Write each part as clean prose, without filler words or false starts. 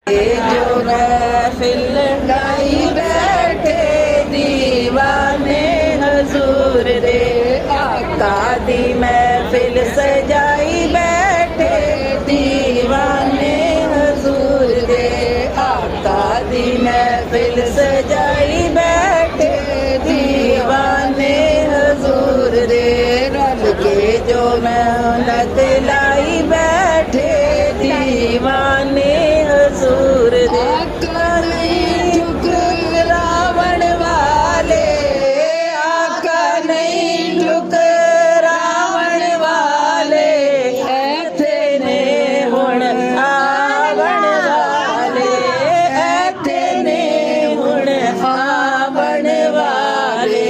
जो महफिल लगाई बैठे दीवाने हजूर दे, आका दी महफिल सजाई बैठे दीवाने हजूर दे, आका दी महफिल सजाई बैठे दीवाने हजूर दे। रल के जो मेहनत लाई बैठे दीवाने हजूर दे, आका नहीं ठुकरावण वाले, आका नहीं ठुकरावण वाले, ऐथे ने हुण आवण वाले, ऐथे ने हुण आवण वाले।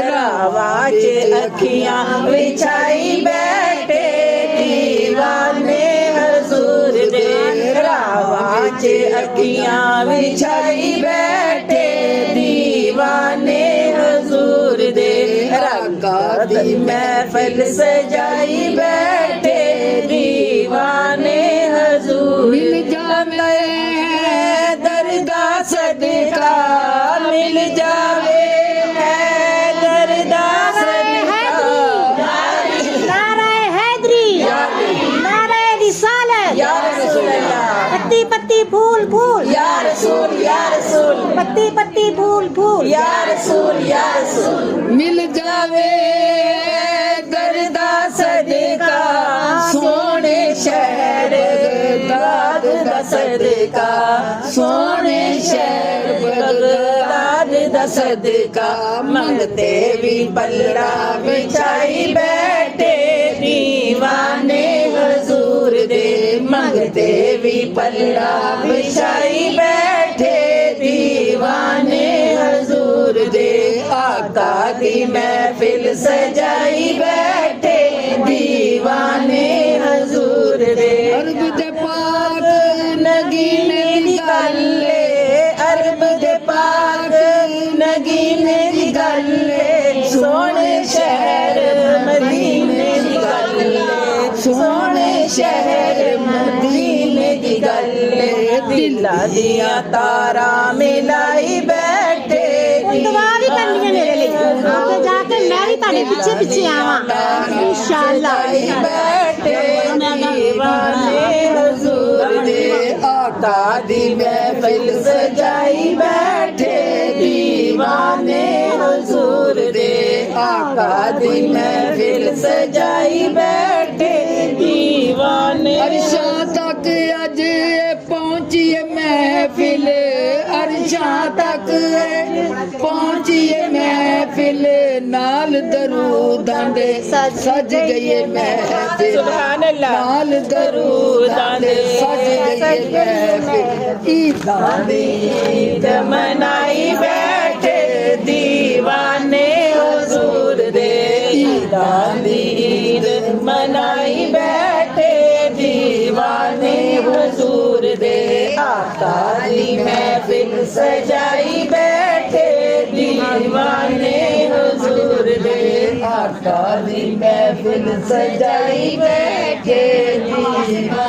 रावां च अखियां विछाई बैठे दीवाने हजूर दे, रावां च अखियां विछाई बैठे दीवाने हजूर दे। रंगा दी महफिल सजाई बैठे दीवाने हजूर। मिल जावे दरदा सदका, मिल जावे दरदा सदका। नारे हैदरी, नारे रिसालत, या रसूल अल्लाह, पत्ती पत्ती फूल फूल, या रसूल या रसूल, पत्ती पत्ती फूल फूल, या रसूल या रसूल। मिल जावे दरदा सदका, सोने शहर बगदाद दा सदका, सोने शहर बगदाद दा सदका। मंगते भी पल्ला बिछाई बैठे दीवाने हजूर दे, मंगते भी पल्ला बिछाई बैठे दीवाने हजूर दे। आका दी महफिल सजाई बैठे दीवाने हजूर दे। अरब दे पाक नगीने दी गल्ले, अरब दे पाक नगीने दी गल्ले, सोने शहर मदीने दी गल्ले, सोने शहर मदीने दी गल्ले। दिला दिया तारा मिलाई बैठे दुआ भी करनी है मेरे लिए, आगे जाके मैं भी तारे पीछे पीछे आवां इंशाअल्लाह। बैठे दीवाने हजूर दे, आका दी महफिल सजाई बैठे दीवाने हजूर दे, आका दी महफिल सजाई बैठे दीवाने। अर्शां तक अज पहुंचिए महफिल, अर्शां तक पहुंचिए महफिल, नाल दरूदां दे सज गई महफिल, सुभान अल्लाह, नाल दरूदां दे सज गई महफिल। ईदां दी ईद मनाई बैठे दीवाने हजूर दे, ईदां दी ईद मनाई बैठे दीवाने हजूर दे। आका दी महफिल सजाई बैठे दीवाने हजूर दे, आका दी महफिल सजाई बैठे दीवाने।